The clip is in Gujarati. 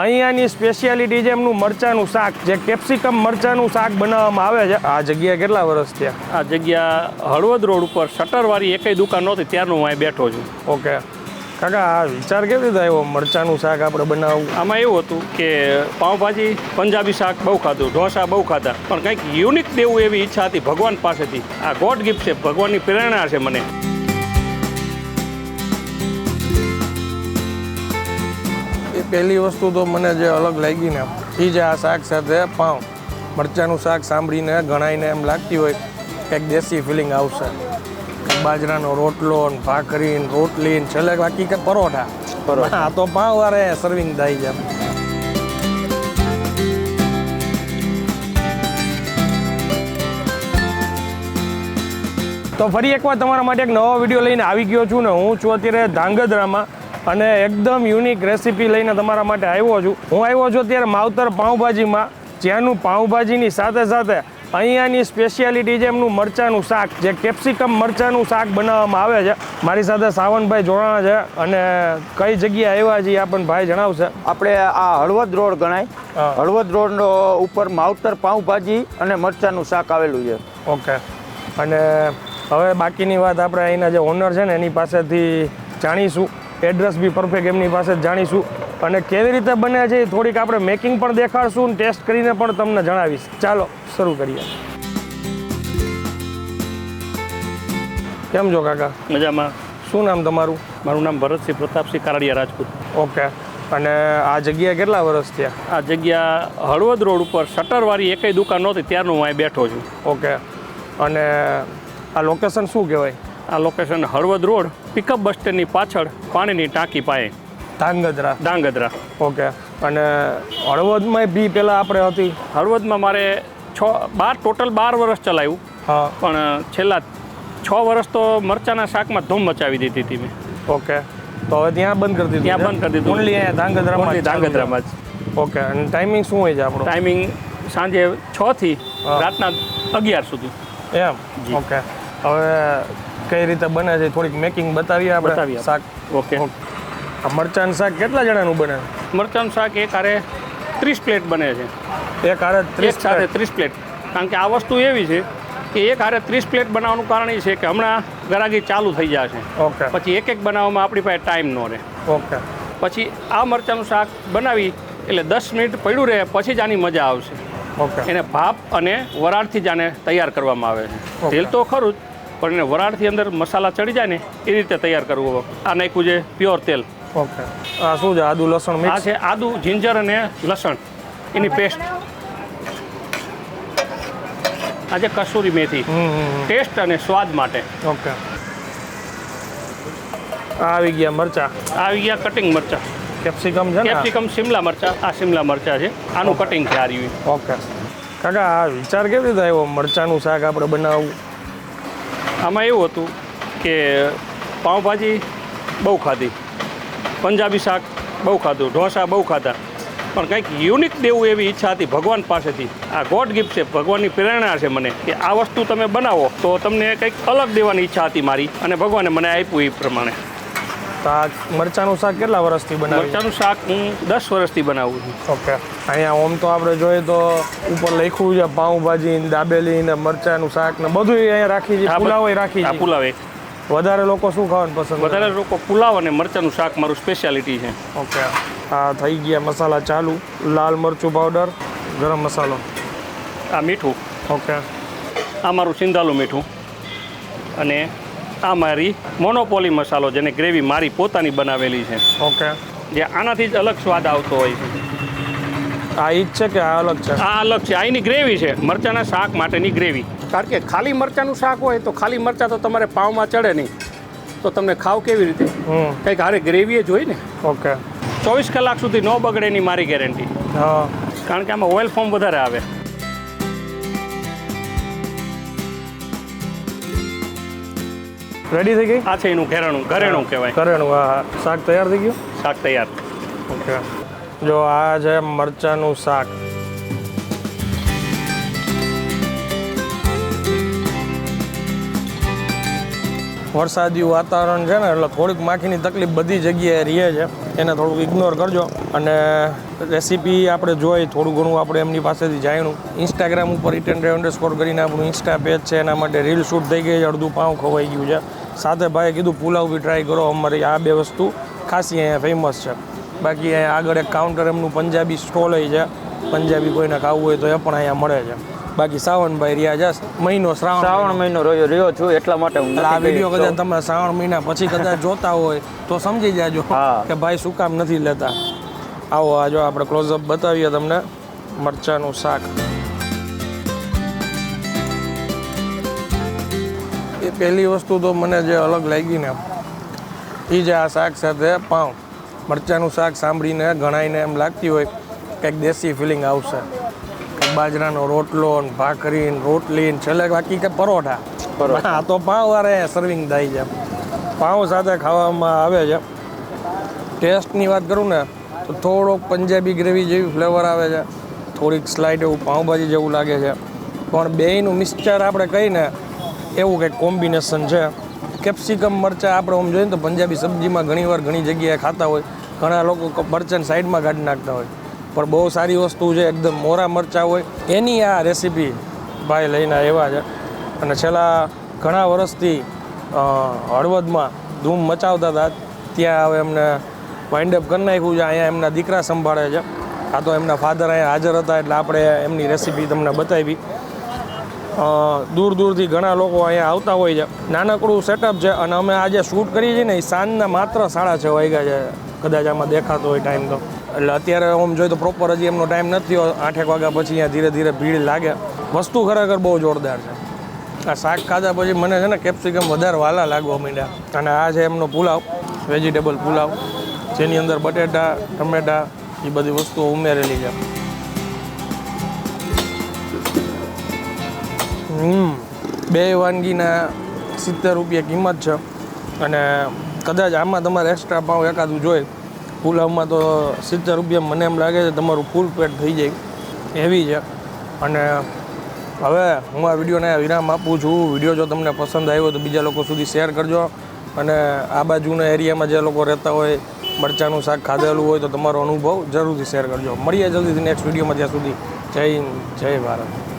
અહીંયાની સ્પેશિયાલિટી છે એમનું મરચાંનું શાક, જે કેપ્સિકમ મરચાંનું શાક બનાવવામાં આવે છે. આ જગ્યા કેટલા વર્ષ થયા? આ જગ્યા હળવદ રોડ ઉપર શટરવાળી એકય દુકાન નહોતી ત્યારનું હું અહીં બેઠો છું. ઓકે કાકા, આ વિચાર કેવી રીતે આવ્યો મરચાંનું શાક આપણે બનાવવું? આમાં એવું હતું કે પાઉંભાજી પંજાબી શાક બહુ ખાધું, ઢોસા બહુ ખાધા, પણ કંઈક યુનિક દેવું એવી ઈચ્છા હતી ભગવાન પાસેથી. આ ગોડ ગિફ્ટ છે, ભગવાનની પ્રેરણા છે મને. એ પહેલી વસ્તુ તો મને જે અલગ લાગી ને એ જે આ શાક સાથે પાઉં મરચાંનું શાક સાંભળીને ઘણાઈને એમ લાગતી હોય કંઈક દેશી ફિલિંગ આવશે. બાજરાનો રોટલો ને ભાખરી ને રોટલી ને છેલ્લે બાકી કે પરોઠા. હા તો પાઉં વારે સર્વિંગ થાય છે. તો ફરી એકવાર તમારા માટે એક નવો વિડીયો લઈને આવી ગયો છું ને હું છું અત્યારે ધાંગધ્રામાં અને એકદમ યુનિક રેસીપી લઈને તમારા માટે આવ્યો છું. હું આવ્યો છું અત્યારે માવતર પાઉંભાજીમાં, જ્યાંનું પાઉંભાજીની સાથે સાથે અહીંયાની સ્પેશિયાલિટી છે એમનું મરચાંનું શાક, જે કેપ્સિકમ મરચાંનું શાક બનાવવામાં આવે છે. મારી સાથે સાવનભાઈ જોડાણા છે અને કઈ જગ્યાએ આવ્યા છે આપણને ભાઈ જણાવશે. આપણે આ હળવદ રોડ ગણાય, હળવદ રોડ ઉપર માવતર પાઉંભાજી અને મરચાંનું શાક આવેલું છે. ઓકે, અને હવે બાકીની વાત આપણે અહીંના જે ઓનર છે ને એની પાસેથી જાણીશું. એડ્રેસ બી પરફેક્ટ એમની પાસે જ જાણીશું અને કેવી રીતે બને છે એ થોડીક આપણે મેકિંગ પણ દેખાડશું અને ટેસ્ટ કરીને પણ તમને જણાવીશ. ચાલો શરૂ કરીએ. કેમ છો કાકા? મજામાં. શું નામ તમારું? મારું નામ ભરતસિંહ પ્રતાપસિંહ કારડિયા રાજપૂત. ઓકે, અને આ જગ્યા કેટલા વર્ષ થયા? આ જગ્યા હળવદ રોડ ઉપર શટરવાળી એકય દુકાન નહોતી ત્યારનું હું અહીં બેઠો છું. ઓકે, અને આ લોકેશન શું કહેવાય? આ લોકેશન હળવદ રોડ પિકઅપ બસ સ્ટેન્ડની પાછળ પાણીની ટાંકી પાસે, ધાંગધ્રા. ઓકે, અને હળવદમાં બી પહેલાં આપણે હતી? હળવદમાં મારે ટોટલ 12 વર્ષ ચલાવ્યું. હા, પણ છેલ્લા 6 વર્ષ તો મરચાના શાકમાં ધૂમ મચાવી દીધી હતી મેં. ઓકે, તો હવે ત્યાં બંધ કરી દીધું? ત્યાં બંધ કરી દીધું. ઓનલી અહીંયા ધાંગધ્રામાં જ. ઓકે, અને ટાઈમિંગ શું હોય છે આપણો? ટાઈમિંગ સાંજે 6 થી રાતના 11 સુધી. એમ? ઓકે, હવે કઈ રીતે બને છે થોડીક મેકિંગ બતાવીએ આપણે. શાક. ઓકે. આ મરચાંનું શાક કેટલા જણાનું બને? મરચાંનું શાક એક હારે 30 પ્લેટ બને છે. એક હારે 30 સાથે 30 પ્લેટ? કારણ કે આ વસ્તુ એવી છે કે એક હારે 30 પ્લેટ બનાવવાનું કારણ એ છે કે હમણાં ગરાગી ચાલુ થઈ જશે. ઓકે. પછી એક બનાવવામાં આપણી પાસે ટાઈમ ન રહે. ઓકે. પછી આ મરચાંનું શાક બનાવી એટલે 10 મિનિટ પડ્યું રહે પછી જ આની મજા આવશે. ઓકે. એને ભાપ અને વરાળથી જ આને તૈયાર કરવામાં આવે છે. તેલ તો ખરું જ, પણ એને વરાળથી અંદર મસાલા ચડી જાય ને એ રીતે તૈયાર કરવું. આ નાખ્યું છે પ્યોર તેલ. ઓકે. આ શું છે? આદુ લસણ મિક્સ? આ છે આદુ, જિંજર અને લસણ એની પેસ્ટ. આ છે કસૂરી મેથી, ટેસ્ટ અને સ્વાદ માટે. ઓકે. આવી ગયા મરચા. આવી ગયા કટિંગ મરચા. કેપ્સિકમ છે ને? કેપ્સિકમ શિમલા મરચા. આ શિમલા મરચા છે, આનું કટિંગ છે આ રહ્યું. ઓકે. કાકા, આ વિચાર કેવી રીતે આવ્યો મરચાંનું શાક આપણે બનાવવું? આમાં એવું હતું કે પાઉંભાજી બહુ ખાધી, પંજાબી શાક બહુ ખાધું, ઢોસા બહુ ખાધા, પણ કંઈક યુનિક દેવું એવી ઈચ્છા હતી ભગવાન પાસેથી. આ ગોડ ગિફ્ટ છે, ભગવાનની પ્રેરણા છે મને કે આ વસ્તુ તમે બનાવો તો તમને કંઈક અલગ દેવાની ઈચ્છા હતી મારી, અને ભગવાને મને આપ્યું એ પ્રમાણે. તો આ મરચાંનું શાક કેટલા વર્ષથી બનાવ્યું? મરચાંનું શાક હું 10 વર્ષથી બનાવું છું. ઓકે. અહીંયા ઓમ તો આપણે જોઈએ તો ઉપર લખ્યું છે પાઉંભાજી ને દાબેલી ને મરચાંનું શાક ને બધું અહીંયા રાખી છે. પુલાવ રાખી છે. પુલાવ. વધારે લોકો શું ખાવાનું પસંદ? વધારે લોકો પુલાવ અને મરચાંનું શાક મારું સ્પેશિયાલિટી છે. ઓકે. આ થઈ ગયા મસાલા ચાલુ. લાલ મરચું પાવડર, ગરમ મસાલો, આ મીઠું. ઓકે. આ મારું સિંધાલું મીઠું, અને આ મારી મોનોપોલી મસાલો, જેને ગ્રેવી મારી પોતાની બનાવેલી છે. ઓકે. જે આનાથી જ અલગ સ્વાદ આવતો હોય છે. આ ઈ જ છે કે આ અલગ છે? આ અલગ છે. આ એની ગ્રેવી છે, મરચાંના શાક માટેની ગ્રેવી. કારણ કે ખાલી મરચાંનું શાક હોય તો ખાલી મરચાં તો તમારે પાવમાં ચડે નહીં, તો તમને ખાવ કેવી રીતે? કંઈક હારે ગ્રેવી જ હોય ને. ઓકે. 24 કલાક સુધી ન બગડે એની મારી ગેરંટી. હા, કારણ કે આમાં ઓઇલ ફોર્મ વધારે આવે. રેડી થઈ ગઈ? આ છે એનું ઘરેણું કહેવાય. ઘરેણું. હા, શાક તૈયાર થઈ ગયું? શાક તૈયાર. ઓકે. જો આ છે મરચાંનું શાક. વરસાદી વાતાવરણ છે ને એટલે થોડીક માખીની તકલીફ બધી જગ્યાએ રહે છે. એને થોડુંક ઇગ્નોર કરજો. અને રેસીપી આપણે જોઈ થોડું ઘણું આપણે એમની પાસેથી જાણ્યું. ઇન્સ્ટાગ્રામ ઉપર @__ કરીને આપણું ઇન્સ્ટા પેજ છે, એના માટે રીલ શૂટ થઈ ગઈ છે, અડધું પાઉં ખવાઈ ગયું છે. સાથે ભાઈએ કીધું પુલાવ બી ટ્રાય કરો, અમારી આ 2 વસ્તુ ખાસી અહીંયા ફેમસ છે. બાકી અહીંયા આગળ એક કાઉન્ટર એમનું પંજાબી સ્ટોલ છે, પંજાબી કોઈને ખાવું હોય તો એ પણ અહીંયા મળે છે. બાકી સાવનભાઈ રહ્યા છે, શ્રાવણ મહિનો રહ્યો છું એટલા માટે હું આ વિડીયો કદાચ તમે શ્રાવણ મહિના પછી કદાચ જોતા હોય તો સમજી જાજો કે ભાઈ શું કામ નથી લેતા. આવો આ જો આપણે ક્લોઝઅપ બતાવીએ તમને મરચાંનું શાક. એ પહેલી વસ્તુ તો મને જે અલગ લાગી ને એ જે આ શાક સાથે પાઉં. મરચાંનું શાક સાંભળીને ઘણાઈને એમ લાગતી હોય કંઈક દેશી ફિલિંગ આવશે, બાજરાનો રોટલો ને ભાખરી ને રોટલી ને છેલ્લે બાકી કે પરોઠા. હા તો પાઉં વારે સર્વિંગ થાય છે. પાઉં સાથે ખાવામાં આવે છે. ટેસ્ટની વાત કરું ને તો થોડોક પંજાબી ગ્રેવી જેવી ફ્લેવર આવે છે, થોડીક સ્લાઇડ એવું પાઉંભાજી જેવું લાગે છે. પણ બેયનું મિક્સચર આપણે કહીને એવું કંઈક કોમ્બિનેશન છે. કેપ્સિકમ મરચાં આપણે આમ જોઈએ ને તો પંજાબી સબ્જીમાં ઘણીવાર ઘણી જગ્યાએ ખાતા હોય, ઘણા લોકો મરચાંની સાઈડમાં કાઢી નાખતા હોય, પણ બહુ સારી વસ્તુ છે, એકદમ મોરા મરચાં હોય એની આ રેસીપી ભાઈ લઈને આવ્યા છે. અને છેલ્લા ઘણા વર્ષથી હળવદમાં ધૂમ મચાવતા હતા, ત્યાં હવે એમને વાઇન્ડ અપ કરી નાખ્યું છે. અહીંયા એમના દીકરા સંભાળે છે. આ તો એમના ફાધર અહીંયા હાજર હતા એટલે આપણે એમની રેસીપી તમને બતાવી. દૂર દૂરથી ઘણા લોકો અહીંયા આવતા હોય છે. નાનકડું સેટઅપ છે અને અમે આજે શૂટ કરીએ છીએ ને એ સાંજના માત્ર 6:30 વાગ્યા છે, કદાચ આમાં દેખાતો હોય ટાઈમ તો. એટલે અત્યારે આમ જોઈએ તો પ્રોપર હજી એમનો ટાઈમ નથી થયો. 8 વાગ્યા પછી અહીંયા ધીરે ધીરે ભીડ લાગે. વસ્તુ ખરેખર બહુ જોરદાર છે. આ શાક ખાધા પછી મને છે ને કેપ્સિકમ વધારે વાલા લાગવા માંડ્યા. અને આ છે એમનો પુલાવ, વેજીટેબલ પુલાવ, જેની અંદર બટેટા ટમેટા એ બધી વસ્તુઓ ઉમેરેલી છે. 2 વાનગીના 70 રૂપિયા કિંમત છે. અને કદાચ આમાં તમારે એક્સ્ટ્રા પાઉં એકાદું જોઈએ. પુલાવમાં તો 70 રૂપિયા મને એમ લાગે છે તમારું ફૂલ પેટ થઈ જાય એવી છે. અને હવે હું આ વિડીયોને વિરામ આપું છું. વિડીયો જો તમને પસંદ આવ્યો તો બીજા લોકો સુધી શેર કરજો. અને આ બાજુના એરિયામાં જે લોકો રહેતા હોય, મરચાંનું શાક ખાધેલું હોય તો તમારો અનુભવ જરૂરથી શેર કરજો. મળીએ જલ્દીથી નેક્સ્ટ વિડીયોમાં. ત્યાં સુધી જય હિન્દ, જય ભારત.